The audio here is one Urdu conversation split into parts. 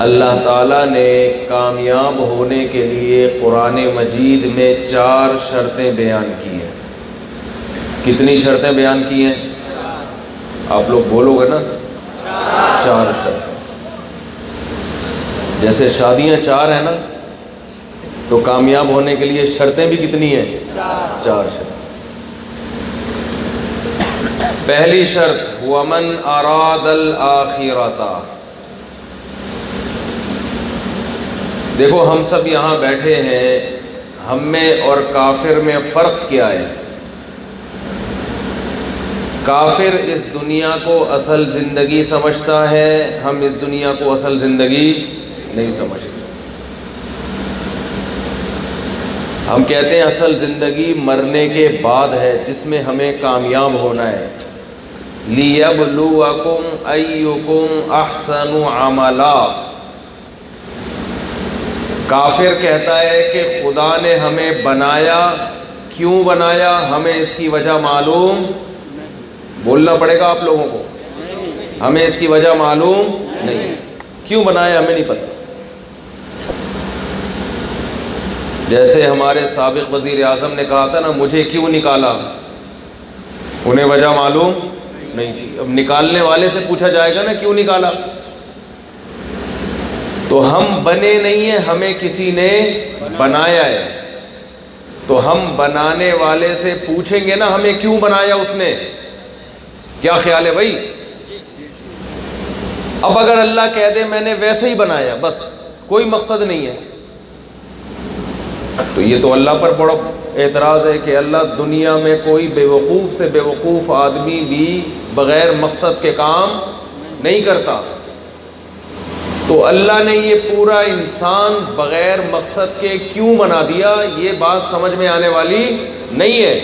اللہ تعالیٰ نے کامیاب ہونے کے لیے قرآن مجید میں 4 شرطیں بیان کی ہیں۔ کتنی شرطیں بیان کی ہیں؟ آپ لوگ بولو گے نا سر؟ 4 شرطیں۔ جیسے شادیاں 4 ہیں نا، تو کامیاب ہونے کے لیے شرطیں بھی کتنی ہیں؟ 4 شرطیں۔ پہلی شرط وَمَنْ أَرَادَ الْآخِرَةَ۔ دیکھو ہم سب یہاں بیٹھے ہیں، ہم میں اور کافر میں فرق کیا ہے؟ کافر اس دنیا کو اصل زندگی سمجھتا ہے، ہم اس دنیا کو اصل زندگی نہیں سمجھتے۔ ہم کہتے ہیں اصل زندگی مرنے کے بعد ہے، جس میں ہمیں کامیاب ہونا ہے۔ لِيَبْلُوَكُمْ أَيُّكُمْ أَحْسَنُ عَمَلًا۔ کافر کہتا ہے کہ خدا نے ہمیں بنایا، کیوں بنایا ہمیں اس کی وجہ معلوم، بولنا پڑے گا آپ لوگوں کو، ہمیں اس کی وجہ معلوم نہیں، کیوں بنایا ہمیں نہیں پتہ۔ جیسے ہمارے سابق وزیر اعظم نے کہا تھا نا، مجھے کیوں نکالا، انہیں وجہ معلوم نہیں تھی۔ اب نکالنے والے سے پوچھا جائے گا نا کیوں نکالا، تو ہم بنے نہیں ہیں، ہمیں کسی نے بنایا ہے۔ تو ہم بنانے والے سے پوچھیں گے نا ہمیں کیوں بنایا اس نے، کیا خیال ہے بھائی؟ اب اگر اللہ کہہ دے میں نے ویسے ہی بنایا، بس کوئی مقصد نہیں ہے، تو یہ تو اللہ پر بڑا اعتراض ہے کہ اللہ دنیا میں کوئی بے وقوف سے بے وقوف آدمی بھی بغیر مقصد کے کام نہیں کرتا۔ تو اللہ نے یہ پورا انسان بغیر مقصد کے کیوں بنا دیا، یہ بات سمجھ میں آنے والی نہیں ہے۔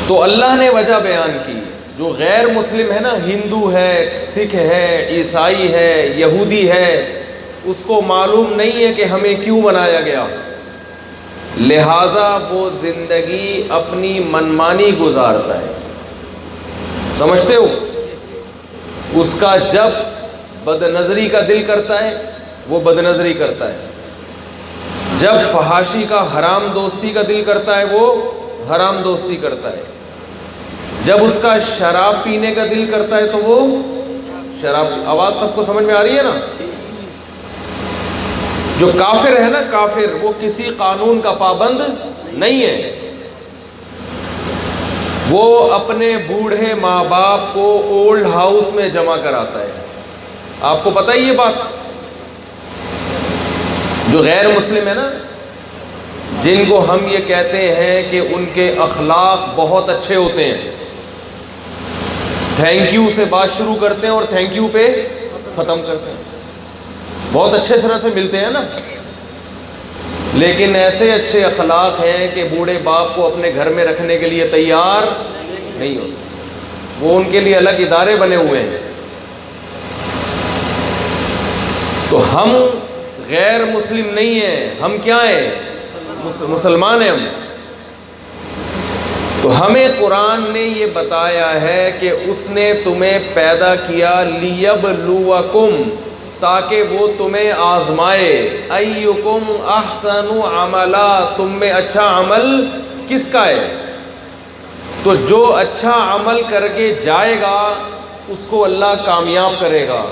تو اللہ نے وجہ بیان کی۔ جو غیر مسلم ہے نا، ہندو ہے، سکھ ہے، عیسائی ہے، یہودی ہے، اس کو معلوم نہیں ہے کہ ہمیں کیوں بنایا گیا، لہٰذا وہ زندگی اپنی منمانی گزارتا ہے۔ سمجھتے ہو؟ اس کا جب بد نظری کا دل کرتا ہے وہ بد نظری کرتا ہے، جب فحاشی کا حرام دوستی کا دل کرتا ہے وہ حرام دوستی کرتا ہے، جب اس کا شراب پینے کا دل کرتا ہے تو وہ شراب۔ آواز سب کو سمجھ میں آ رہی ہے نا؟ جو کافر ہے نا، کافر وہ کسی قانون کا پابند نہیں ہے، وہ اپنے بوڑھے ماں باپ کو اولڈ ہاؤس میں جمع کراتا ہے۔ آپ کو پتہ ہی یہ بات؟ جو غیر مسلم ہے نا، جن کو ہم یہ کہتے ہیں کہ ان کے اخلاق بہت اچھے ہوتے ہیں، تھینک یو سے بات شروع کرتے ہیں اور تھینک یو پہ ختم کرتے ہیں، بہت اچھے طرح سے ملتے ہیں نا، لیکن ایسے اچھے اخلاق ہیں کہ بوڑھے باپ کو اپنے گھر میں رکھنے کے لیے تیار نہیں ہوتے، وہ ان کے لیے الگ ادارے بنے ہوئے ہیں۔ تو ہم غیر مسلم نہیں ہیں، ہم کیا ہیں؟ مسلمان ہیں ہم۔ تو ہمیں قرآن نے یہ بتایا ہے کہ اس نے تمہیں پیدا کیا لیبلوکم، تاکہ وہ تمہیں آزمائے، ایکم احسن عملا، تم میں اچھا عمل کس کا ہے۔ تو جو اچھا عمل کر کے جائے گا اس کو اللہ کامیاب کرے گا،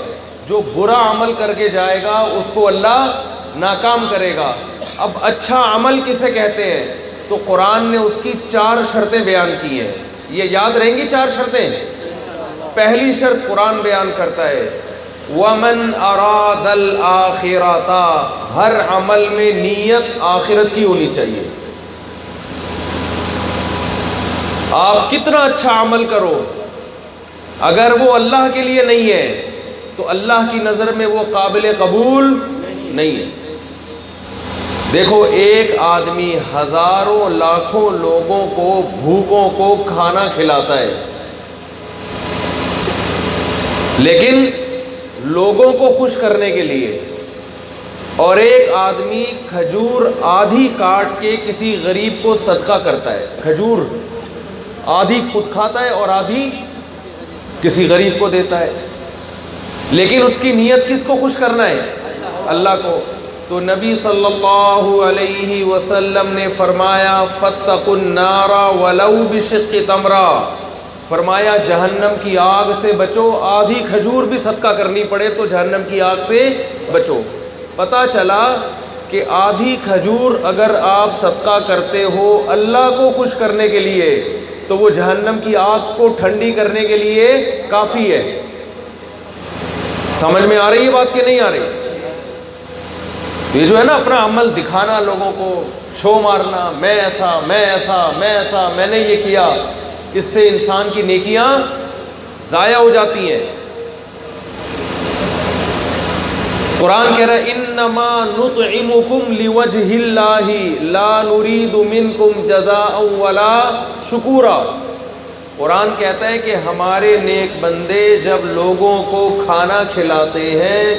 جو برا عمل کر کے جائے گا اس کو اللہ ناکام کرے گا۔ اب اچھا عمل کسے کہتے ہیں؟ تو قرآن نے اس کی 4 شرطیں بیان کی ہیں، یہ یاد رہیں گی 4 شرطیں۔ پہلی شرط قرآن بیان کرتا ہے وَمَنْ أَرَادَ الْآخِرَةَ، ہر عمل میں نیت آخرت کی ہونی چاہیے۔ آپ کتنا اچھا عمل کرو، اگر وہ اللہ کے لیے نہیں ہے تو اللہ کی نظر میں وہ قابل قبول نہیں ہے۔ دیکھو ایک آدمی ہزاروں لاکھوں لوگوں کو، بھوکوں کو کھانا کھلاتا ہے، لیکن لوگوں کو خوش کرنے کے لیے، اور ایک آدمی کھجور آدھی کاٹ کے کسی غریب کو صدقہ کرتا ہے، کھجور آدھی خود کھاتا ہے اور آدھی کسی غریب کو دیتا ہے، لیکن اس کی نیت کس کو خوش کرنا ہے؟ اللہ کو. تو نبی صلی اللہ علیہ وسلم نے فرمایا فاتقوا النار ولو بشق تمرہ، فرمایا جہنم کی آگ سے بچو، آدھی کھجور بھی صدقہ کرنی پڑے تو جہنم کی آگ سے بچو. پتہ چلا کہ آدھی کھجور اگر آپ صدقہ کرتے ہو اللہ کو خوش کرنے کے لیے تو وہ جہنم کی آگ کو ٹھنڈی کرنے کے لیے کافی ہے. سمجھ میں آ رہی ہے بات کہ نہیں آ رہی؟ یہ جو ہے نا اپنا عمل دکھانا، لوگوں کو شو مارنا، میں ایسا میں ایسا میں ایسا میں نے یہ کیا، اس سے انسان کی نیکیاں ضائع ہو جاتی ہیں. قرآن کہہ رہا ہے انما نطعمکم لوجہ اللہ لا نرید منکم جزاء ولا شکورا. قرآن کہتا ہے کہ ہمارے نیک بندے جب لوگوں کو کھانا کھلاتے ہیں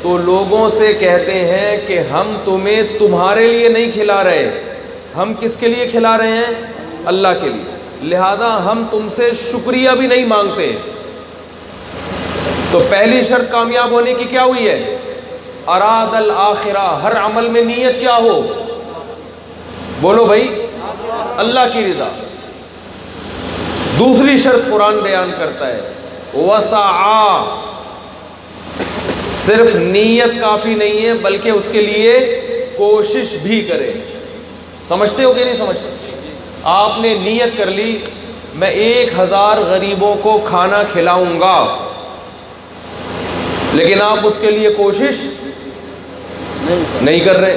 تو لوگوں سے کہتے ہیں کہ ہم تمہیں تمہارے لیے نہیں کھلا رہے، ہم کس کے لیے کھلا رہے ہیں؟ اللہ کے لیے. لہذا ہم تم سے شکریہ بھی نہیں مانگتے. تو پہلی شرط کامیاب ہونے کی کیا ہوئی ہے؟ اراد الآخرہ. ہر عمل میں نیت کیا ہو؟ بولو بھائی، اللہ کی رضا. دوسری شرط قرآن بیان کرتا ہے وسعا. صرف نیت کافی نہیں ہے بلکہ اس کے لیے کوشش بھی کرے. سمجھتے ہو کہ نہیں سمجھتے؟ آپ نے نیت کر لی میں 1000 غریبوں کو کھانا کھلاؤں گا، لیکن آپ اس کے لیے کوشش نہیں کر رہے.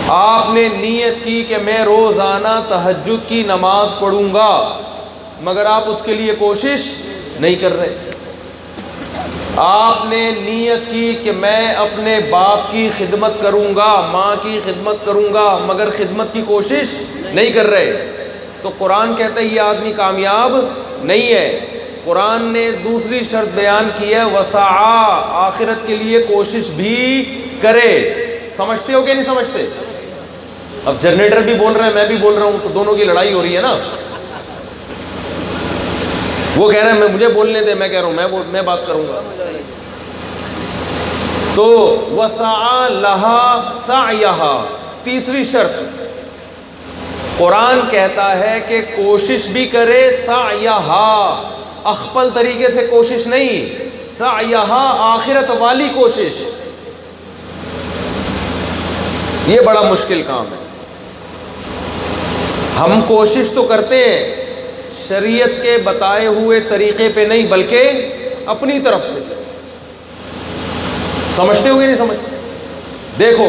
آپ نے نیت کی کہ میں روزانہ تہجد کی نماز پڑھوں گا، مگر آپ اس کے لیے کوشش نہیں کر رہے. آپ نے نیت کی کہ میں اپنے باپ کی خدمت کروں گا، ماں کی خدمت کروں گا، مگر خدمت کی کوشش نہیں کر رہے. تو قرآن کہتا ہے یہ آدمی کامیاب نہیں ہے. قرآن نے دوسری شرط بیان کی ہے وسعا، آخرت کے لیے کوشش بھی کرے. سمجھتے ہو کہ نہیں سمجھتے؟ اب جنریٹر بھی بول رہے ہیں میں بھی بول رہا ہوں تو دونوں کی لڑائی ہو رہی ہے نا. وہ کہہ رہے ہیں مجھے بولنے دے، میں کہہ رہا ہوں میں بات کروں گا. تو وسعا لہا سعیہا. تیسری شرط قرآن کہتا ہے کہ کوشش بھی کرے. سعیہا اخپل طریقے سے کوشش نہیں، سعیہا آخرت والی کوشش. یہ بڑا مشکل کام ہے. ہم کوشش تو کرتے ہیں شریعت کے بتائے ہوئے طریقے پہ نہیں بلکہ اپنی طرف سے. سمجھتے ہو کہ نہیں سمجھتے؟ دیکھو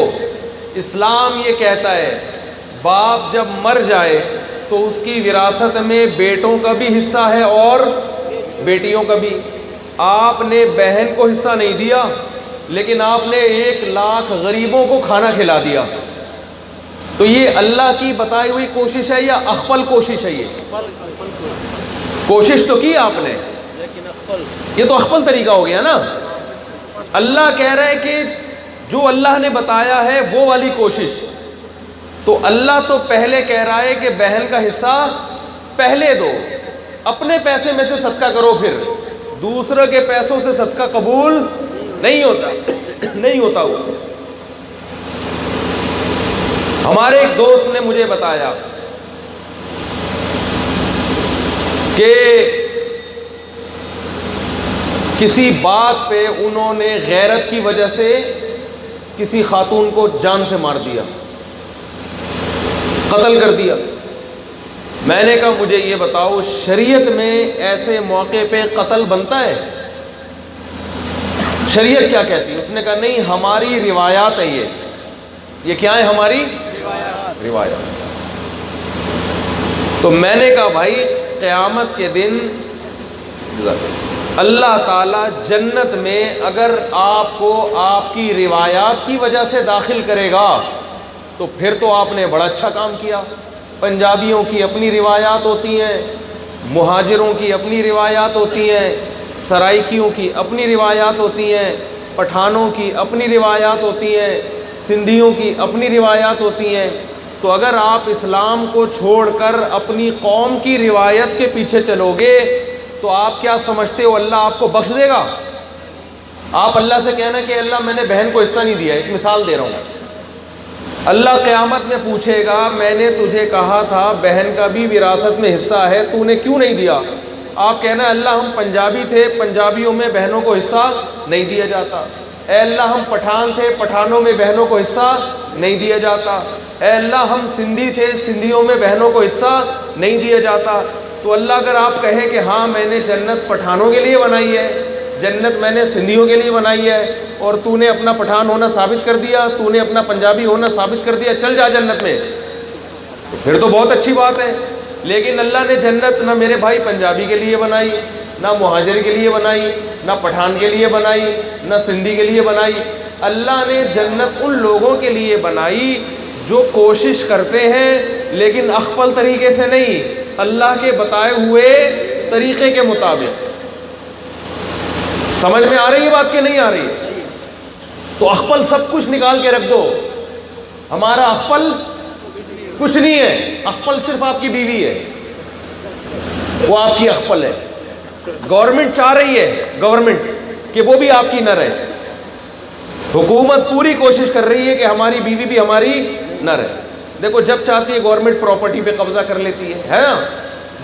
اسلام یہ کہتا ہے باپ جب مر جائے تو اس کی وراثت میں بیٹوں کا بھی حصہ ہے اور بیٹیوں کا بھی. آپ نے بہن کو حصہ نہیں دیا لیکن آپ نے 1,00,000 غریبوں کو کھانا کھلا دیا. تو یہ اللہ کی بتائی ہوئی کوشش ہے یا اخپل کوشش ہے؟ یہ کوشش تو کی آپ نے، یہ تو اخپل طریقہ ہو گیا نا. اللہ کہہ رہا ہے کہ جو اللہ نے بتایا ہے وہ والی کوشش. تو اللہ تو پہلے کہہ رہا ہے کہ بہن کا حصہ پہلے دو، اپنے پیسے میں سے صدقہ کرو. پھر دوسرے کے پیسوں سے صدقہ قبول نہیں ہوتا وہ. ہمارے ایک دوست نے مجھے بتایا کہ کسی بات پہ انہوں نے غیرت کی وجہ سے کسی خاتون کو جان سے مار دیا، قتل کر دیا. میں نے کہا مجھے یہ بتاؤ شریعت میں ایسے موقع پہ قتل بنتا ہے؟ شریعت کیا کہتی ہے؟ اس نے کہا نہیں ہماری روایات ہے. یہ کیا ہے؟ ہماری روایات. تو میں نے کہا بھائی قیامت کے دن اللہ تعالیٰ جنت میں اگر آپ کو آپ کی روایات کی وجہ سے داخل کرے گا تو پھر تو آپ نے بڑا اچھا کام کیا. پنجابیوں کی اپنی روایات ہوتی ہیں، مہاجروں کی اپنی روایات ہوتی ہیں، سرائکیوں کی اپنی روایات ہوتی ہیں، پٹھانوں کی اپنی روایات ہوتی ہیں، سندھیوں کی اپنی روایات ہوتی ہیں. تو اگر آپ اسلام کو چھوڑ کر اپنی قوم کی روایت کے پیچھے چلو گے تو آپ کیا سمجھتے ہو اللہ آپ کو بخش دے گا؟ آپ اللہ سے کہنا کہ اللہ میں نے بہن کو حصہ نہیں دیا. ایک مثال دے رہا ہوں. اللہ قیامت میں پوچھے گا میں نے تجھے کہا تھا بہن کا بھی وراثت میں حصہ ہے, تو نے کیوں نہیں دیا؟ آپ کہنا اللہ ہم پنجابی تھے, پنجابیوں میں بہنوں کو حصہ نہیں دیا جاتا. اے اللہ ہم پٹھان تھے, پٹھانوں میں بہنوں کو حصہ نہیں دیا جاتا. اے اللہ ہم سندھی تھے, سندھیوں میں بہنوں کو حصہ نہیں دیا جاتا. تو اللہ اگر آپ کہے کہ ہاں میں نے جنت پٹھانوں کے لیے بنائی ہے, جنت میں نے سندھیوں کے لیے بنائی ہے, اور تو نے اپنا پٹھان ہونا ثابت کر دیا, تو نے اپنا پنجابی ہونا ثابت کر دیا, چل جا جنت میں, تو پھر تو بہت اچھی بات ہے. لیکن اللہ نے جنت نہ میرے بھائی پنجابی کے لیے بنائی, نہ مہاجر کے لیے بنائی, نہ پٹھان کے لیے بنائی, نہ سندھی کے لیے بنائی. اللہ نے جنت ان لوگوں کے لیے بنائی جو کوشش کرتے ہیں لیکن اخپل طریقے سے نہیں, اللہ کے بتائے ہوئے طریقے کے مطابق. سمجھ میں آ رہی ہے بات کہ نہیں آ رہی؟ تو اخپل سب کچھ نکال کے رکھ دو. ہمارا اخپل کچھ نہیں ہے, اخپل صرف آپ کی بیوی ہے, وہ آپ کی اخپل ہے. گورنمنٹ چاہ رہی ہے, گورنمنٹ کہ وہ بھی آپ کی نہ رہے. حکومت پوری کوشش کر رہی ہے کہ ہماری بیوی بھی ہماری نہ رہے. دیکھو جب چاہتی ہے گورنمنٹ پراپرٹی پہ قبضہ کر لیتی ہے نا,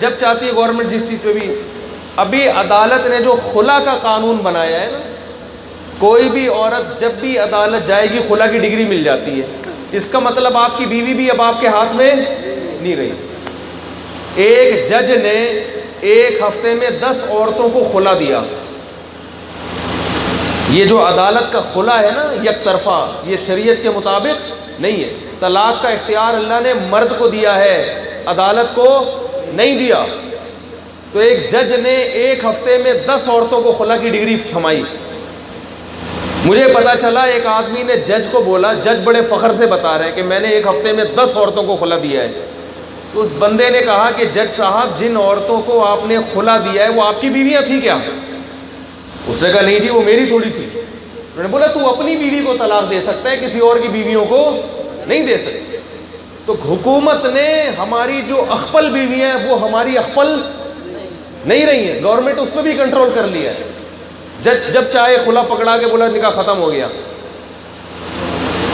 جب چاہتی ہے گورنمنٹ جس چیز پہ بھی. ابھی عدالت نے جو خلا کا قانون بنایا ہے نا, کوئی بھی عورت جب بھی عدالت جائے گی خلا کی ڈگری مل جاتی ہے. اس کا مطلب آپ کی بیوی بھی اب آپ کے ہاتھ میں نہیں رہی. ایک جج نے ایک ہفتے میں 10 عورتوں کو خلا دیا. یہ جو عدالت کا خلا ہے نا یک طرفہ, یہ شریعت کے مطابق نہیں ہے. طلاق کا اختیار اللہ نے مرد کو دیا ہے, عدالت کو نہیں دیا. تو ایک جج نے ایک ہفتے میں 10 عورتوں کو خلا کی ڈگری تھمائی. مجھے پتا چلا ایک آدمی نے جج کو بولا, جج بڑے فخر سے بتا رہے ہیں کہ میں نے ایک ہفتے میں 10 عورتوں کو خلا دیا ہے. تو اس بندے نے کہا کہ جج صاحب جن عورتوں کو آپ نے خلا دیا ہے وہ آپ کی بیویاں تھی کیا؟ اس نے کہا نہیں جی وہ میری تھوڑی تھی. انہوں نے بولا تو اپنی بیوی کو طلاق دے سکتا ہے, کسی اور کی بیویوں کو نہیں دے سکتے. تو حکومت نے ہماری جو اخپل بیوی ہیں وہ ہماری اخپل نہیں رہی ہیں, گورنمنٹ اس پہ بھی کنٹرول کر لیا ہے. جب چاہے خلا پکڑا کے بولا نکاح ختم ہو گیا.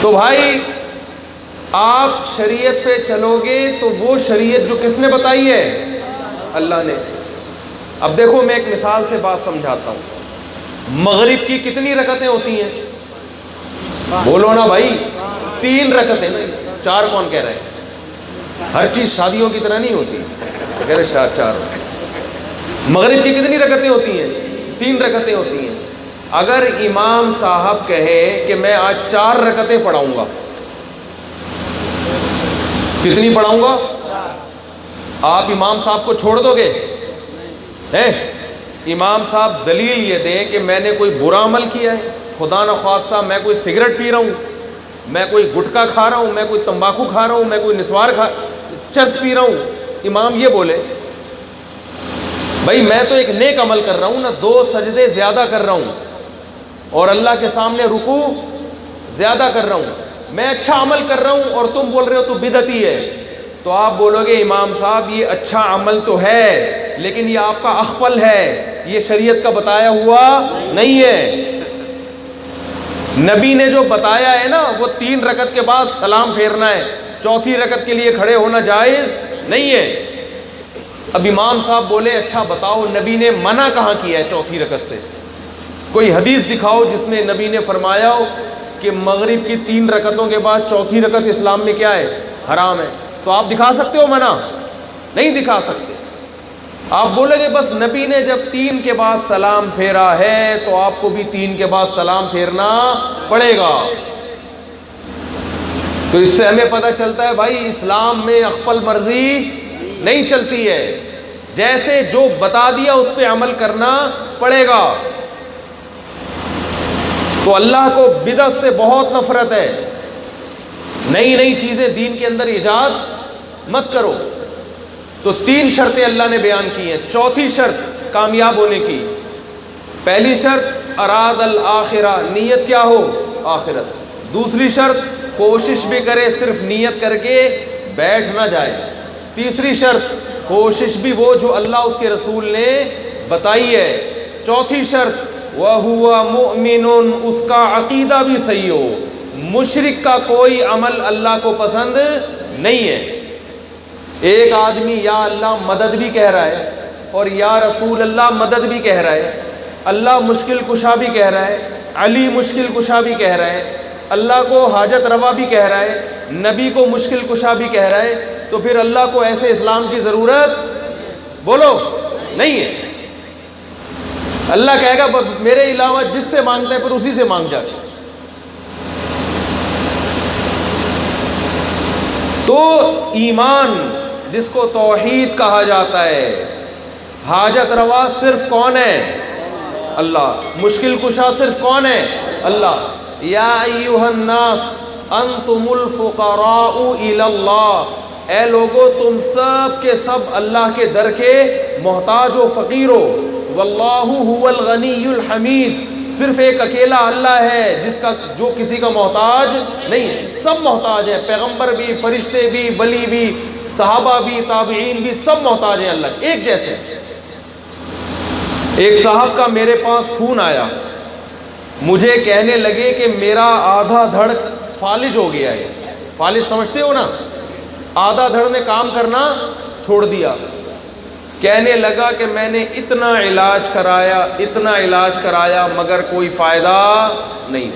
تو بھائی آپ شریعت پہ چلو گے تو وہ شریعت جو کس نے بتائی ہے؟ اللہ نے. اب دیکھو میں ایک مثال سے بات سمجھاتا ہوں. مغرب کی کتنی رکعتیں ہوتی ہیں؟ بولو نا بھائی, 3 رکعتیں. 4 کون کہہ رہے ہیں؟ ہر چیز شادیوں کی طرح نہیں ہوتی. کہہ رہے 4. مغرب کی کتنی رکعتیں ہوتی ہیں؟ 3 رکعتیں ہوتی ہیں. اگر امام صاحب کہے کہ میں آج 4 رکعتیں پڑھاؤں گا, کتنی پڑھاؤں گا؟ آپ امام صاحب کو چھوڑ دو گے؟ امام صاحب دلیل یہ دیں کہ میں نے کوئی برا عمل کیا ہے, خدا نخواستہ میں کوئی سگریٹ پی رہا ہوں, میں کوئی گٹکا کھا رہا ہوں, میں کوئی تمباکو کھا رہا ہوں, میں کوئی نسوار چرس پی رہا ہوں. امام یہ بولے بھائی میں تو ایک نیک عمل کر رہا ہوں نا, 2 سجدے زیادہ کر رہا ہوں اور اللہ کے سامنے رکوع زیادہ کر رہا ہوں, میں اچھا عمل کر رہا ہوں, اور تم بول رہے ہو تو بدعتی ہے. تو آپ بولو گے امام صاحب یہ اچھا عمل تو ہے لیکن یہ آپ کا اخپل ہے, یہ شریعت کا بتایا ہوا نہیں ہے. نبی نے جو بتایا ہے نا وہ 3 رکعت کے بعد سلام پھیرنا ہے, 4تھی رکعت کے لیے کھڑے ہونا جائز نہیں ہے. اب امام صاحب بولے اچھا بتاؤ نبی نے منع کہاں کیا ہے 4تھی رکعت سے؟ کوئی حدیث دکھاؤ جس میں نبی نے فرمایا ہو کہ مغرب کی 3 رکعتوں کے بعد 4تھی رکعت اسلام میں کیا ہے؟ حرام ہے. تو آپ دکھا سکتے ہو منع؟ نہیں دکھا سکتے. آپ بولیں گے بس نبی نے جب 3 کے بعد سلام پھیرا ہے تو آپ کو بھی 3 کے بعد سلام پھیرنا پڑے گا. تو اس سے ہمیں پتہ چلتا ہے بھائی اسلام میں اخپل مرضی نہیں چلتی ہے, جیسے جو بتا دیا اس پہ عمل کرنا پڑے گا. تو اللہ کو بدعت سے بہت نفرت ہے, نئی نئی چیزیں دین کے اندر ایجاد مت کرو. تو 3 شرطیں اللہ نے بیان کی ہیں. 4تھی شرط کامیاب ہونے کی. پہلی شرط اراد الآخرہ, نیت کیا ہو؟ آخرت. دوسری شرط کوشش بھی کرے, صرف نیت کر کے بیٹھ نہ جائے. تیسری شرط کوشش بھی وہ جو اللہ اس کے رسول نے بتائیے چوتھی شرط وَهُوَ مُؤْمِنٌ، اس کا عقیدہ بھی صحیح ہو. مشرک کا کوئی عمل اللہ کو پسند نہیں ہے. ایک آدمی یا اللہ مدد بھی کہہ رہا ہے اور یا رسول اللہ مدد بھی کہہ رہا ہے، اللہ مشکل کشا بھی کہہ رہا ہے، علی مشکل کشا بھی کہہ رہا ہے، اللہ کو حاجت روا بھی کہہ رہا ہے، نبی کو مشکل کشا بھی کہہ رہا ہے، تو پھر اللہ کو ایسے اسلام کی ضرورت بولو نہیں ہے. اللہ کہے گا میرے علاوہ جس سے مانگتا ہے پھر اسی سے مانگ جا. تو ایمان جس کو توحید کہا جاتا ہے، حاجت روا صرف کون ہے؟ اللہ. مشکل کشا صرف کون ہے؟ اللہ. یا ایھا الناس انتم الفقراء الی اللہ، اے لوگو تم سب کے سب اللہ کے در کے محتاج و فقیر ہو. واللہ هو الغنی الحمید، صرف ایک اکیلا اللہ ہے جس کا جو کسی کا محتاج نہیں ہے. سب محتاج ہیں، پیغمبر بھی، فرشتے بھی، ولی بھی، صحابہ بھی، تابعین بھی، سب محتاج ہیں اللہ ایک جیسے. ایک صاحب کا میرے پاس فون آیا، مجھے کہنے لگے کہ میرا آدھا دھڑ فالج ہو گیا ہے. فالج سمجھتے ہو نا؟ آدھا دھڑ نے کام کرنا چھوڑ دیا. کہنے لگا کہ میں نے اتنا علاج کرایا مگر کوئی فائدہ نہیں.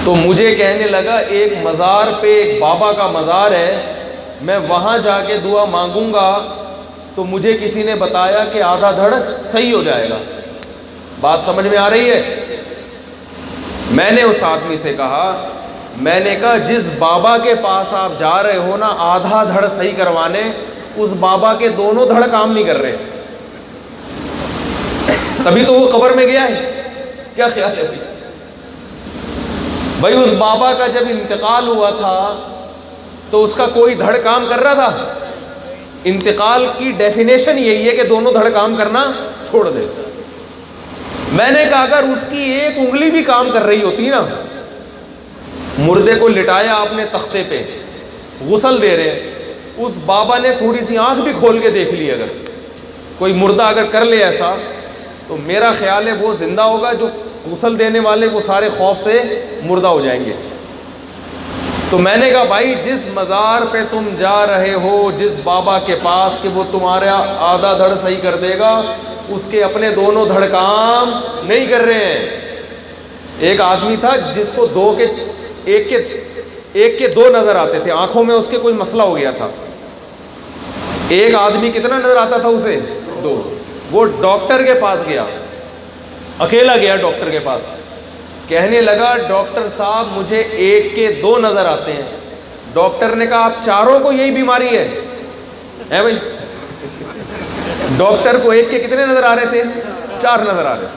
تو مجھے کہنے لگا ایک مزار پہ ایک بابا کا مزار ہے، میں وہاں جا کے دعا مانگوں گا تو مجھے کسی نے بتایا کہ آدھا دھڑ صحیح ہو جائے گا. بات سمجھ میں آ رہی ہے؟ میں نے اس آدمی سے کہا، میں نے کہا جس بابا کے پاس آپ جا رہے ہو نا آدھا دھڑ صحیح کروانے، اس بابا کے دونوں دھڑ کام نہیں کر رہے، تبھی تو وہ قبر میں گیا ہے. کیا خیال ہے بھائی؟ اس بابا کا جب انتقال ہوا تھا تو اس کا کوئی دھڑ کام کر رہا تھا؟ انتقال کی ڈیفینیشن یہی ہے کہ دونوں دھڑ کام کرنا چھوڑ دے. میں نے کہا اگر اس کی ایک انگلی بھی کام کر رہی ہوتی نا، مردے کو لٹایا آپ نے تختے پہ، غسل دے رہے، اس بابا نے تھوڑی سی آنکھ بھی کھول کے دیکھ لی، اگر کوئی مردہ اگر کر لے ایسا تو میرا خیال ہے وہ زندہ ہوگا، جو غسل دینے والے وہ سارے خوف سے مردہ ہو جائیں گے. تو میں نے کہا بھائی جس مزار پہ تم جا رہے ہو، جس بابا کے پاس کہ وہ تمہارا آدھا دھڑ صحیح کر دے گا، اس کے اپنے دونوں دھڑ کام نہیں کر رہے ہیں. ایک آدمی تھا جس کو ایک کے دو نظر آتے تھے، آنکھوں میں اس کے کوئی مسئلہ ہو گیا تھا. ایک آدمی کتنا نظر آتا تھا اسے؟ دو. وہ ڈاکٹر کے پاس گیا، اکیلا گیا ڈاکٹر کے پاس، کہنے لگا ڈاکٹر صاحب مجھے ایک کے دو نظر آتے ہیں. ڈاکٹر نے کہا آپ چاروں کو یہی بیماری ہے بھائی؟ ڈاکٹر کو ایک کے کتنے نظر آ رہے تھے؟ 4 نظر آ رہے.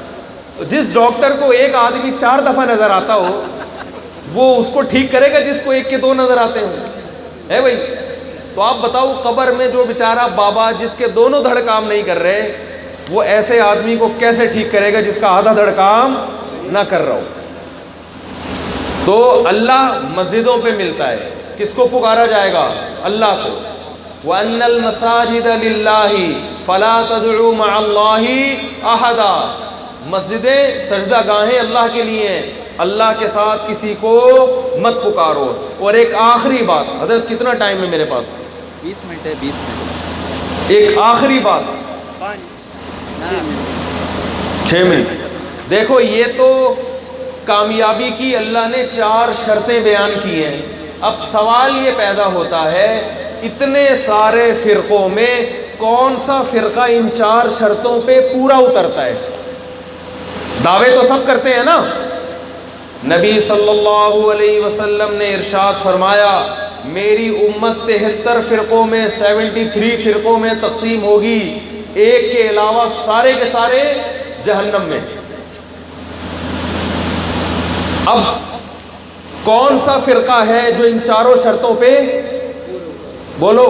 تو جس ڈاکٹر کو ایک آدمی 4 دفعہ نظر آتا ہو وہ اس کو ٹھیک کرے گا جس کو ایک کے 2 نظر آتے ہوں؟ ہے بھائی؟ تو آپ بتاؤ قبر میں جو بیچارہ بابا جس کے دونوں دھڑ کام نہیں کر رہے، وہ ایسے آدمی کو کیسے ٹھیک کرے گا جس کا آدھا دھڑ کام نہ کر رہا ہو؟ تو اللہ مسجدوں پہ ملتا ہے. کس کو پکارا جائے گا؟ اللہ کو. وَأَنَّ الْمَسَاجِدَ لِلَّهِ فَلَا تَدْعُوا مَعَ اللَّهِ أَحَدًا، مسجدیں سجدہ گاہیں اللہ کے لیے ہیں، اللہ کے ساتھ کسی کو مت پکارو. اور ایک آخری بات، حضرت کتنا ٹائم ہے میرے پاس؟ 20 منٹ ہے. 20 منٹ. ایک آخری بات، 6 منٹ. دیکھو یہ تو کامیابی کی اللہ نے 4 شرطیں بیان کی ہیں. اب سوال یہ پیدا ہوتا ہے اتنے سارے فرقوں میں کون سا فرقہ ان 4 شرطوں پہ پورا اترتا ہے؟ دعوے تو سب کرتے ہیں نا. نبی صلی اللہ علیہ وسلم نے ارشاد فرمایا میری امت 73 فرقوں میں 73 فرقوں میں تقسیم ہوگی، ایک کے علاوہ سارے کے سارے جہنم میں. اب کون سا فرقہ ہے جو ان 4 شرطوں پہ بولو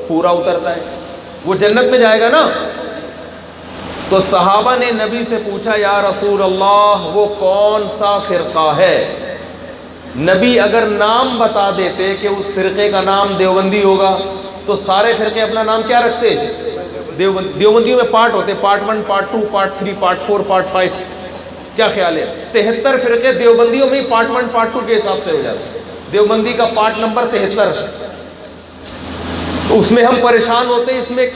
پورا اترتا ہے؟ وہ جنت میں جائے گا نا. تو صحابہ نے نبی سے پوچھا یا رسول اللہ وہ کون سا فرقہ ہے؟ نبی اگر نام بتا دیتے کہ اس فرقے کا نام دیوبندی ہوگا تو سارے فرقے اپنا نام کیا رکھتے؟ دیوبندیوں میں پارٹ ہوتے ہیں، part 1 part 2 part 3 part 4 part 5، کیا خیال ہے؟ 73 فرقے دیوبندیوں میں پارٹ 1 پارٹ 2 کے حساب سے ہو جاتے ہیں۔ دیوبندی کا پارٹ نمبر 73، اس میں ہم پریشان ہوتے ہیں، اس میں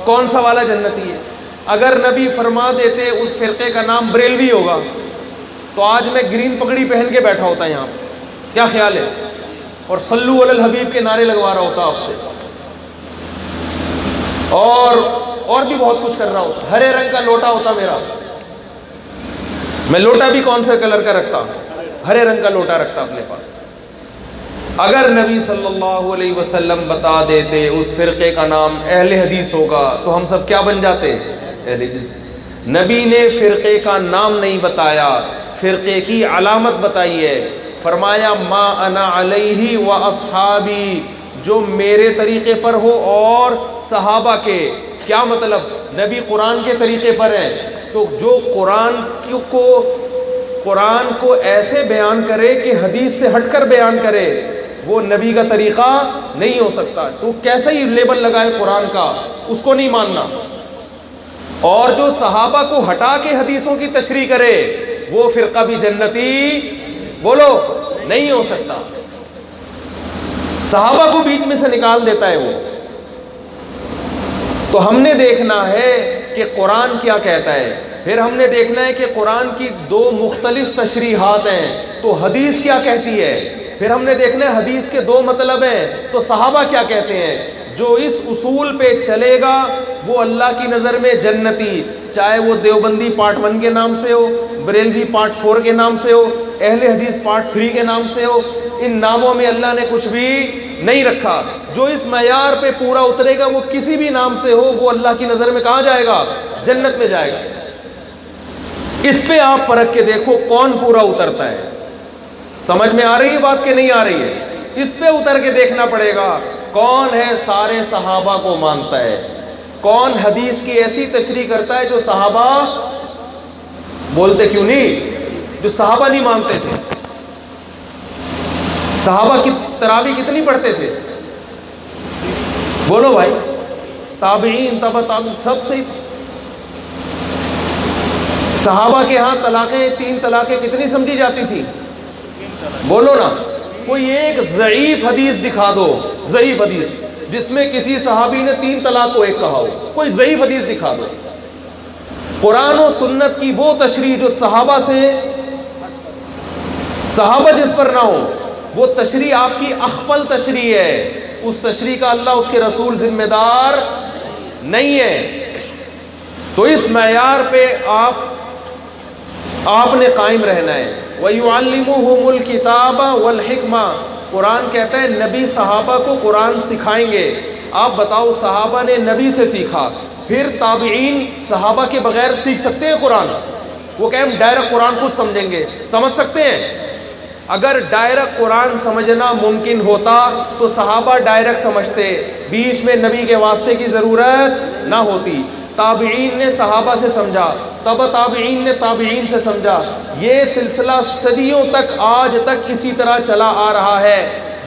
کون سا والا جنتی ہے؟ اگر نبی فرما دیتے اس فرقے کا نام بریلوی ہوگا تو آج میں گرین پگڑی پہن کے بیٹھا ہوتا یہاں، کیا خیال ہے؟ اور صلو علی الحبیب کے نعرے لگوا رہا ہوتا آپ سے، اور بھی بہت کچھ کر رہا ہوتا۔ ہرے رنگ کا لوٹا ہوتا میرا، میں لوٹا بھی کون سے کلر کا رکھتا؟ ہرے رنگ کا لوٹا رکھتا اپنے پاس۔ اگر نبی صلی اللہ علیہ وسلم بتا دیتے اس فرقے کا نام اہل حدیث ہوگا تو ہم سب کیا بن جاتے؟ اہل حدیث۔ نبی نے فرقے کا نام نہیں بتایا، فرقے کی علامت بتائی ہے، فرمایا ما انا علیہ و اصحابی، جو میرے طریقے پر ہو اور صحابہ کے۔ کیا مطلب؟ نبی قرآن کے طریقے پر ہیں، تو جو قرآن کو ایسے بیان کرے کہ حدیث سے ہٹ کر بیان کرے، وہ نبی کا طریقہ نہیں ہو سکتا۔ تو کیسا ہی لیبل لگائے قرآن کا، اس کو نہیں ماننا۔ اور جو صحابہ کو ہٹا کے حدیثوں کی تشریح کرے، وہ فرقہ بھی جنتی بولو نہیں ہو سکتا۔ صحابہ کو بیچ میں سے نکال دیتا ہے وہ۔ تو ہم نے دیکھنا ہے کہ قرآن کیا کہتا ہے، پھر ہم نے دیکھنا ہے کہ قرآن کی 2 مختلف تشریحات ہیں، تو حدیث کیا کہتی ہے، پھر ہم نے دیکھنا ہے حدیث کے 2 مطلب ہیں، تو صحابہ کیا کہتے ہیں۔ جو اس اصول پہ چلے گا وہ اللہ کی نظر میں جنتی، چاہے وہ دیوبندی پارٹ 1 کے نام سے ہو، بریلوی پارٹ 4 کے نام سے ہو، اہل حدیث پارٹ 3 کے نام سے ہو۔ ان ناموں میں اللہ نے کچھ بھی نہیں رکھا۔ جو اس معیار پہ پورا اترے گا وہ کسی بھی نام سے ہو، وہ اللہ کی نظر میں کہاں جائے گا؟ جنت میں جائے گا۔ اس پہ آپ پرکھ کے دیکھو کون پورا اترتا ہے۔ سمجھ میں آ رہی ہے بات کہ نہیں آ رہی ہے؟ اس پہ اتر کے دیکھنا پڑے گا کون ہے سارے صحابہ کو مانتا ہے، کون حدیث کی ایسی تشریح کرتا ہے جو صحابہ بولتے کیوں نہیں، جو صحابہ نہیں مانتے تھے۔ صحابہ کی تراویح کتنی پڑھتے تھے؟ بولو بھائی، تابعین تبع تابعین سب سے۔ صحابہ کے ہاں طلاقیں 3 طلاقیں کتنی سمجھی جاتی تھی؟ بولو نا، کوئی ایک ضعیف حدیث دکھا دو، ضعیف حدیث جس میں کسی صحابی نے 3 طلاق کو ایک کہا ہو، کوئی ضعیف حدیث دکھا دو۔ قرآن و سنت کی وہ تشریح جو صحابہ جس پر نہ ہو، وہ تشریح آپ کی اخپل تشریح ہے، اس تشریح کا اللہ اس کے رسول ذمہ دار نہیں ہے۔ تو اس معیار پہ آپ نے قائم رہنا ہے۔ وَيُعَلِّمُهُمُ الْكِتَابَ وَالْحِكْمَةَ، قرآن کہتا ہے نبی صحابہ کو قرآن سکھائیں گے۔ آپ بتاؤ، صحابہ نے نبی سے سیکھا، پھر تابعین صحابہ کے بغیر سیکھ سکتے ہیں قرآن؟ وہ کہ ہم ڈائریکٹ قرآن خود سمجھیں گے، سمجھ سکتے ہیں؟ اگر ڈائریکٹ قرآن سمجھنا ممکن ہوتا تو صحابہ ڈائریکٹ سمجھتے، بیچ میں نبی کے واسطے کی ضرورت نہ ہوتی۔ تابعین نے صحابہ سے سمجھا، تبع تابعین نے تابعین سے سمجھا، یہ سلسلہ صدیوں تک آج تک اسی طرح چلا آ رہا ہے،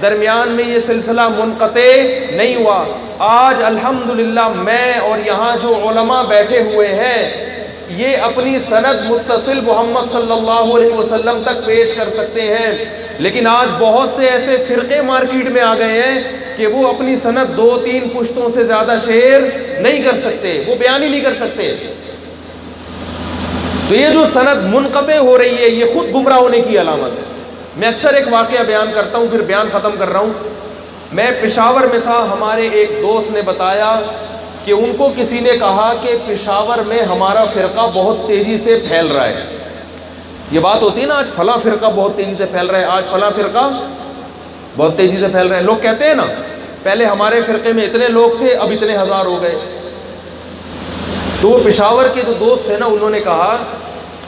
درمیان میں یہ سلسلہ منقطع نہیں ہوا۔ آج الحمدللہ میں اور یہاں جو علماء بیٹھے ہوئے ہیں یہ اپنی سند متصل محمد صلی اللہ علیہ وسلم تک پیش کر سکتے ہیں، لیکن آج بہت سے ایسے فرقے مارکیٹ میں آ گئے ہیں کہ وہ اپنی سند 2-3 پشتوں سے زیادہ شیئر نہیں کر سکتے، وہ بیان ہی نہیں کر سکتے۔ تو یہ جو سند منقطع ہو رہی ہے یہ خود گمراہ ہونے کی علامت ہے۔ میں اکثر ایک واقعہ بیان کرتا ہوں، پھر بیان ختم کر رہا ہوں۔ میں پشاور میں تھا، ہمارے ایک دوست نے بتایا کہ ان کو کسی نے کہا کہ پشاور میں ہمارا فرقہ بہت تیزی سے پھیل رہا ہے۔ یہ بات ہوتی ہے نا، آج فلاں فرقہ بہت تیزی سے پھیل رہا ہے، آج فلاں فرقہ بہت تیزی سے پھیل رہا ہے۔ لوگ کہتے ہیں نا پہلے ہمارے فرقے میں اتنے لوگ تھے، اب اتنے ہزار ہو گئے۔ تو وہ پشاور کے جو دوست تھے نا، انہوں نے کہا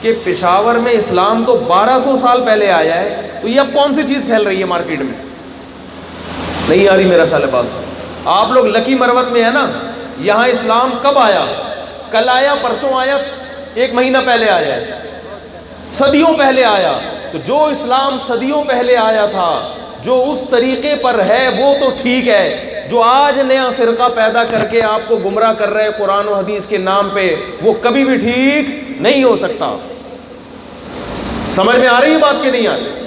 کہ پشاور میں اسلام تو 1200 سال پہلے آیا ہے، تو یہ اب کون سی چیز پھیل رہی ہے مارکیٹ میں؟ نہیں آ رہی میرا خیال ہے۔ آپ لوگ لکی مروت میں ہے نا، یہاں اسلام کب آیا؟ کل آیا، پرسوں آیا، 1 مہینہ پہلے آیا ہے، صدیوں پہلے آیا۔ تو جو اسلام صدیوں پہلے آیا تھا، جو اس طریقے پر ہے وہ تو ٹھیک ہے، جو آج نیا فرقہ پیدا کر کے آپ کو گمراہ کر رہے قرآن و حدیث کے نام پہ، وہ کبھی بھی ٹھیک نہیں ہو سکتا۔ سمجھ میں آ رہی ہے بات کہ نہیں آ رہی؟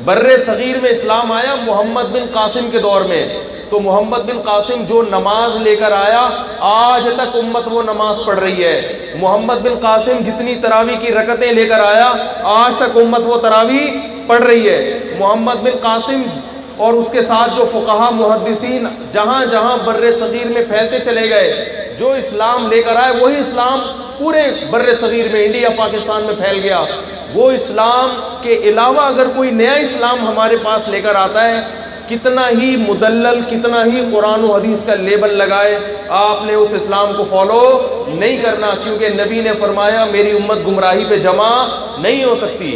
بر صغیر میں اسلام آیا محمد بن قاسم کے دور میں، تو محمد بن قاسم جو نماز لے کر آیا، آج تک امت وہ نماز پڑھ رہی ہے۔ محمد بن قاسم جتنی تراویح کی رکعتیں لے کر آیا، آج تک امت وہ تراویح پڑھ رہی ہے۔ محمد بن قاسم اور اس کے ساتھ جو فقہا محدثین جہاں جہاں بر صغیر میں پھیلتے چلے گئے، جو اسلام لے کر آئے وہی اسلام پورے بر صغیر میں، انڈیا پاکستان میں پھیل گیا۔ وہ اسلام کے علاوہ اگر کوئی نیا اسلام ہمارے پاس لے کر آتا ہے، کتنا ہی مدلل، کتنا ہی قرآن و حدیث کا لیبل لگائے، آپ نے اس اسلام کو فالو نہیں کرنا، کیونکہ نبی نے فرمایا میری امت گمراہی پہ جمع نہیں ہو سکتی۔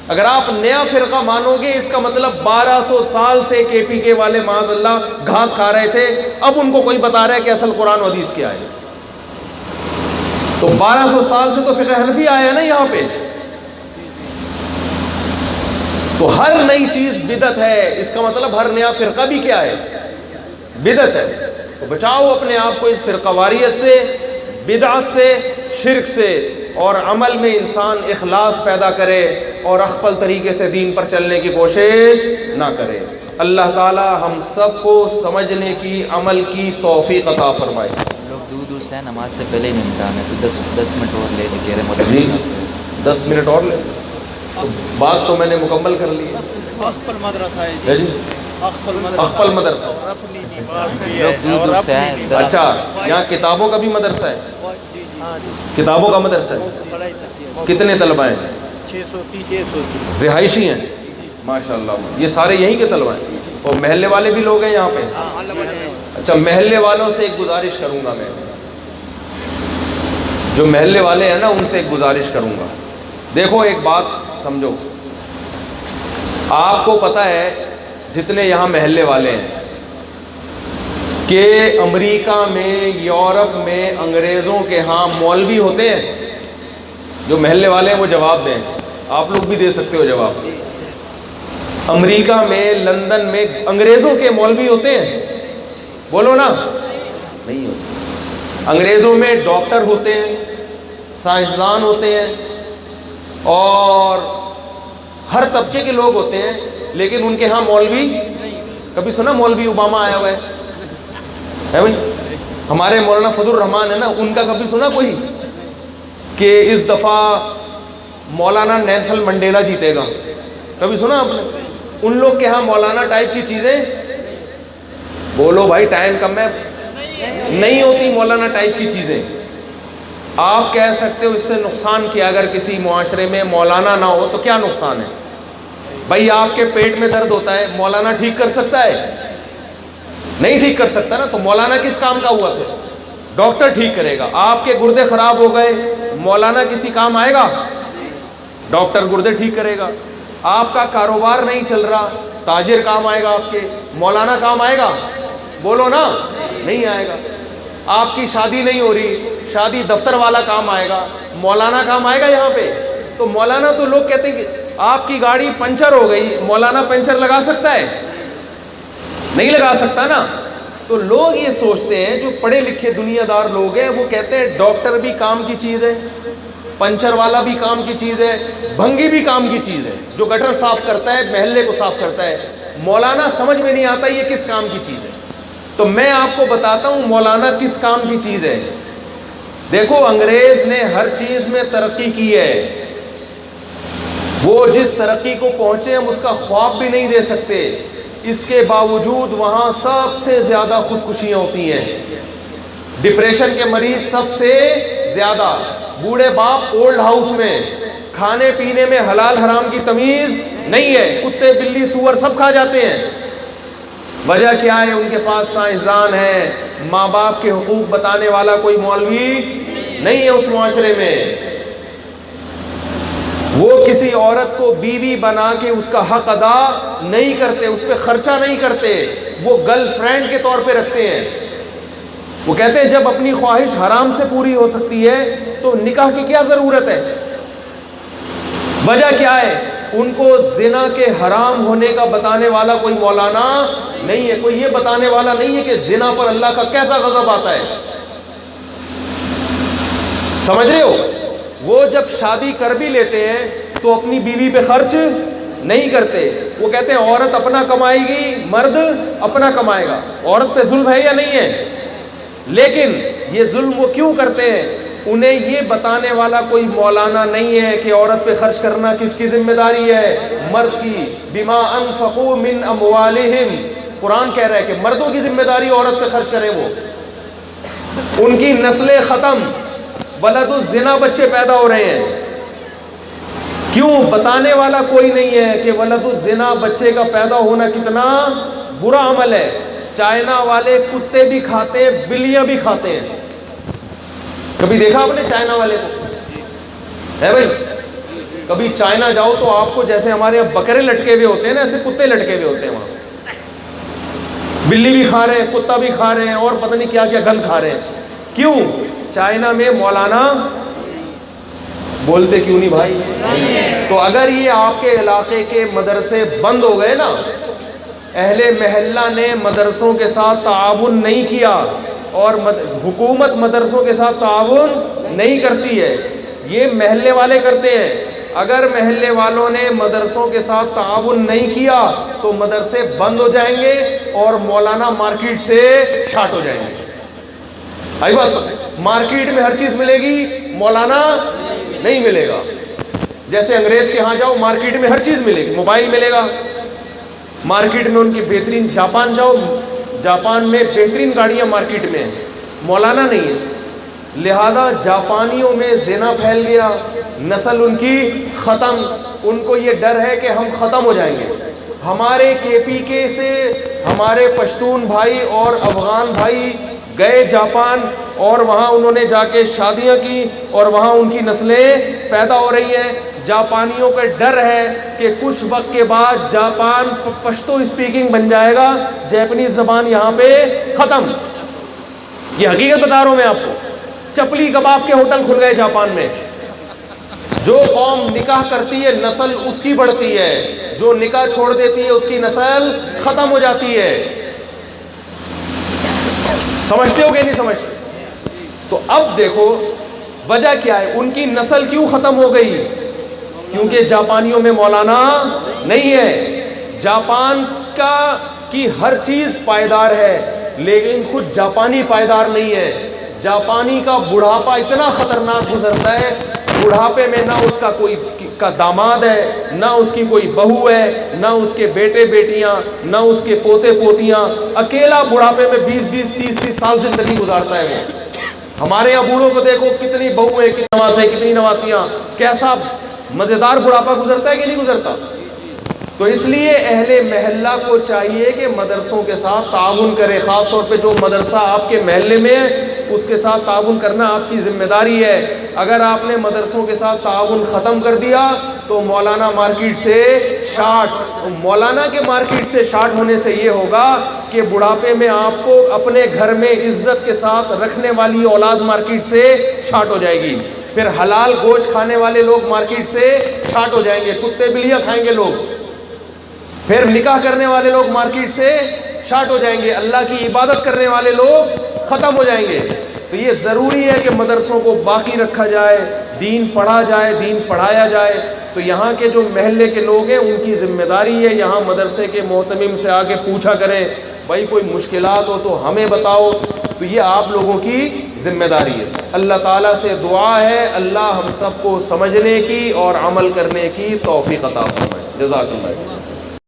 اگر آپ نیا فرقہ مانو گے، اس کا مطلب 1200 سال سے کے پی کے والے معاذ اللہ گھاس کھا رہے تھے، اب ان کو کوئی بتا رہا ہے کہ اصل قرآن و حدیث کیا ہے۔ تو 1200 سال سے تو فقہ حنفی آیا ہے نا یہاں پہ۔ تو ہر نئی چیز بدعت ہے، اس کا مطلب ہر نیا فرقہ بھی کیا ہے؟ بدعت ہے۔ تو بچاؤ اپنے آپ کو اس فرقہ واریت سے، بدعت سے، شرک سے، اور عمل میں انسان اخلاص پیدا کرے اور اخپل طریقے سے دین پر چلنے کی کوشش نہ کرے۔ اللہ تعالی ہم سب کو سمجھنے کی، عمل کی توفیق عطا فرمائے۔ لوگ دور دور سے ہیں، نماز سے پہلے ہی نہیں امتحان ہے، تو 10 منٹ اور لے کہہ رہے مدرسے جی صاحب۔ 10 منٹ اور لے، بات تو میں نے مکمل کر لی ہے۔ اخپل مدرسہ ہے جی اخپل مدرسہ، لوگ دور دور سے ہیں۔ اچھا یہاں کتابوں کا بھی مدرسہ ہے؟ کتابوں کا مدرسہ ہے۔ کتنے طلبہ ہیں؟ 630 رہائشی ہیں؟ ماشاء اللہ، یہ سارے یہیں کے طلبہ ہیں؟ اور محلے والے بھی لوگ ہیں یہاں پہ؟ اچھا، محلے والوں سے ایک گزارش کروں گا میں، جو محلے والے ہیں نا ان سے ایک گزارش کروں گا۔ دیکھو ایک بات سمجھو، آپ کو پتہ ہے جتنے یہاں محلے والے ہیں کہ امریکہ میں، یورپ میں انگریزوں کے ہاں مولوی ہوتے ہیں؟ جو محلے والے ہیں وہ جواب دیں، آپ لوگ بھی دے سکتے ہو جواب۔ امریکہ میں، لندن میں انگریزوں کے مولوی ہوتے ہیں؟ بولو نا، نہیں ہوتے۔ انگریزوں میں ڈاکٹر ہوتے ہیں، سائنسدان ہوتے ہیں، اور ہر طبقے کے لوگ ہوتے ہیں، لیکن ان کے ہاں مولوی، کبھی سنا مولوی اوباما آیا ہوا ہے بھائی؟ ہمارے مولانا فضل الرحمان ہے نا، ان کا کبھی سنا کوئی کہ اس دفعہ مولانا نیلسن منڈیلا جیتے گا؟ کبھی سنا آپ نے؟ ان لوگ کے ہاں مولانا ٹائپ کی چیزیں، بولو بھائی ٹائم کم ہے، نہیں ہوتی مولانا ٹائپ کی چیزیں۔ آپ کہہ سکتے ہو اس سے نقصان کیا، اگر کسی معاشرے میں مولانا نہ ہو تو کیا نقصان ہے؟ بھائی آپ کے پیٹ میں درد ہوتا ہے، مولانا ٹھیک کر سکتا ہے؟ نہیں ٹھیک کر سکتا نا، تو مولانا کس کام کا ہوا پھر؟ ڈاکٹر ٹھیک کرے گا۔ آپ کے گردے خراب ہو گئے، مولانا کسی کام آئے گا؟ ڈاکٹر گردے ٹھیک کرے گا۔ آپ کا کاروبار نہیں چل رہا، تاجر کام آئے گا آپ کے، مولانا کام آئے گا؟ بولو نا، نہیں آئے گا۔ آپ کی شادی نہیں ہو رہی، شادی دفتر والا کام آئے گا، مولانا کام آئے گا یہاں پہ؟ تو مولانا تو لوگ کہتے ہیں کہ آپ کی گاڑی پنچر ہو گئی، مولانا پنچر لگا سکتا ہے؟ نہیں لگا سکتا نا۔ تو لوگ یہ سوچتے ہیں، جو پڑھے لکھے دنیا دار لوگ ہیں، وہ کہتے ہیں ڈاکٹر بھی کام کی چیز ہے، پنچر والا بھی کام کی چیز ہے، بھنگی بھی کام کی چیز ہے، جو گٹر صاف کرتا ہے، محلے کو صاف کرتا ہے۔ مولانا سمجھ میں نہیں آتا یہ کس کام کی چیز ہے۔ تو میں آپ کو بتاتا ہوں مولانا کس کام کی چیز ہے۔ دیکھو انگریز نے ہر چیز میں ترقی کی ہے، وہ جس ترقی کو پہنچے ہم اس کا خواب بھی نہیں دے سکتے، اس کے باوجود وہاں سب سے زیادہ خودکشیاں ہوتی ہیں، ڈپریشن کے مریض سب سے زیادہ، بوڑھے باپ اولڈ ہاؤس میں، کھانے پینے میں حلال حرام کی تمیز نہیں ہے، کتے بلی سور سب کھا جاتے ہیں۔ وجہ کیا ہے؟ ان کے پاس سائنسدان ہے، ماں باپ کے حقوق بتانے والا کوئی مولوی نہیں ہے اس معاشرے میں۔ وہ کسی عورت کو بیوی بنا کے اس کا حق ادا نہیں کرتے، اس پہ خرچہ نہیں کرتے، وہ گرل فرینڈ کے طور پہ رکھتے ہیں۔ وہ کہتے ہیں جب اپنی خواہش حرام سے پوری ہو سکتی ہے تو نکاح کی کیا ضرورت ہے؟ وجہ کیا ہے؟ ان کو زنا کے حرام ہونے کا بتانے والا کوئی مولانا نہیں ہے، کوئی یہ بتانے والا نہیں ہے کہ زنا پر اللہ کا کیسا غضب آتا ہے. سمجھ رہے ہو؟ وہ جب شادی کر بھی لیتے ہیں تو اپنی بیوی پہ خرچ نہیں کرتے. وہ کہتے ہیں عورت اپنا کمائے گی، مرد اپنا کمائے گا. عورت پہ ظلم ہے یا نہیں ہے؟ لیکن یہ ظلم وہ کیوں کرتے ہیں؟ انہیں یہ بتانے والا کوئی مولانا نہیں ہے کہ عورت پہ خرچ کرنا کس کی ذمہ داری ہے؟ مرد کی. بما انفقوا من اموالہم، قرآن کہہ رہا ہے کہ مردوں کی ذمہ داری عورت پہ خرچ کریں. وہ ان کی نسلیں ختم، ولد الزنا بچے پیدا ہو رہے ہیں. کیوں؟ بتانے والا کوئی نہیں ہے کہ ولد الزنا بچے کا پیدا ہونا کتنا برا عمل ہے. چائنا والے کتے بھی کھاتے ہیں، بلیاں بھی کھاتے ہیں. کبھی دیکھا آپ نے چائنا والے کو؟ ہے بھائی، کبھی چائنا جاؤ تو آپ کو جیسے ہمارے یہاں بکرے لٹکے ہوئے ہوتے ہیں نا، ایسے کتے لٹکے ہوئے ہوتے ہیں. وہاں بلی بھی کھا رہے ہیں، کتا بھی کھا رہے ہیں، اور پتہ نہیں کیا کیا گند کھا رہے ہیں. کیوں؟ چائنا میں مولانا بولتے کیوں نہیں بھائی؟ تو اگر یہ آپ کے علاقے کے مدرسے بند ہو گئے نا، اہل محلہ نے مدرسوں کے ساتھ تعاون نہیں کیا اور حکومت مدرسوں کے ساتھ تعاون نہیں کرتی ہے، یہ محلے والے کرتے ہیں. اگر محلے والوں نے مدرسوں کے ساتھ تعاون نہیں کیا تو مدرسے بند ہو جائیں گے اور مولانا مارکیٹ سے شارٹ ہو جائیں گے. آئی بات سمجھ؟ مارکیٹ میں ہر چیز ملے گی، مولانا نہیں ملے گا. جیسے انگریز کے ہاں جاؤ، مارکیٹ میں ہر چیز ملے گی، موبائل ملے گا مارکیٹ میں ان کی بہترین. جاپان جاؤ، جاپان میں بہترین گاڑیاں مارکیٹ میں ہیں، مولانا نہیں ہے. لہذا جاپانیوں میں زنا پھیل گیا، نسل ان کی ختم. ان کو یہ ڈر ہے کہ ہم ختم ہو جائیں گے. ہمارے کے پی کے سے ہمارے پشتون بھائی اور افغان بھائی گئے جاپان اور وہاں انہوں نے جا کے شادیاں کی اور وہاں ان کی نسلیں پیدا ہو رہی ہیں. جاپانیوں کا ڈر ہے کہ کچھ وقت کے بعد جاپان پشتو اسپیکنگ بن جائے گا، جیپنیز زبان یہاں پہ ختم. یہ حقیقت بتا رہا ہوں میں آپ کو. چپلی کباب کے ہوٹل کھل گئے جاپان میں. جو قوم نکاح کرتی ہے نسل اس کی بڑھتی ہے، جو نکاح چھوڑ دیتی ہے اس کی نسل ختم ہو جاتی ہے. سمجھتے ہو کہ نہیں سمجھتے؟ تو اب دیکھو وجہ کیا ہے، ان کی نسل کیوں ختم ہو گئی؟ کیونکہ جاپانیوں میں مولانا نہیں ہے. جاپان کی ہر چیز پائیدار ہے لیکن خود جاپانی پائیدار نہیں ہے. جاپانی کا بڑھاپا اتنا خطرناک گزرتا ہے، بڑھاپے میں نہ اس کا کوئی کا داماد ہے، نہ اس کی کوئی بہو ہے، نہ اس کے بیٹے بیٹیاں، نہ اس کے پوتے پوتیاں. اکیلا بڑھاپے میں 20-20 30-30 سال زندگی گزارتا ہے وہ. ہمارے یہاں بوڑھوں کو دیکھو، کتنی بہو ہیں، کتنی نواسیں، کتنی نواسیاں، کیسا مزیدار بڑھاپا گزرتا ہے کہ نہیں گزرتا. تو اس لیے اہل محلہ کو چاہیے کہ مدرسوں کے ساتھ تعاون کرے. خاص طور پہ جو مدرسہ آپ کے محلے میں ہے اس کے ساتھ تعاون کرنا آپ کی ذمہ داری ہے. اگر آپ نے مدرسوں کے ساتھ تعاون ختم کر دیا تو مولانا مارکیٹ سے شارٹ. مولانا کے مارکیٹ سے شارٹ ہونے سے یہ ہوگا کہ بڑھاپے میں آپ کو اپنے گھر میں عزت کے ساتھ رکھنے والی اولاد مارکیٹ سے شارٹ ہو جائے گی. پھر حلال گوشت کھانے والے لوگ مارکیٹ سے شارٹ ہو جائیں گے، کتے بلیاں کھائیں گے لوگ. پھر نکاح کرنے والے لوگ مارکیٹ سے شارٹ ہو جائیں گے، اللہ کی عبادت کرنے والے لوگ ختم ہو جائیں گے. تو یہ ضروری ہے کہ مدرسوں کو باقی رکھا جائے، دین پڑھا جائے، دین پڑھایا جائے. تو یہاں کے جو محلے کے لوگ ہیں ان کی ذمہ داری ہے یہاں مدرسے کے محتمم سے آ کے پوچھا کریں، بھائی کوئی مشکلات ہو تو ہمیں بتاؤ. تو یہ آپ لوگوں کی ذمہ داری ہے. اللہ تعالیٰ سے دعا ہے اللہ ہم سب کو سمجھنے کی اور عمل کرنے کی توفیق عطا فرمائے. جزاک اللہ.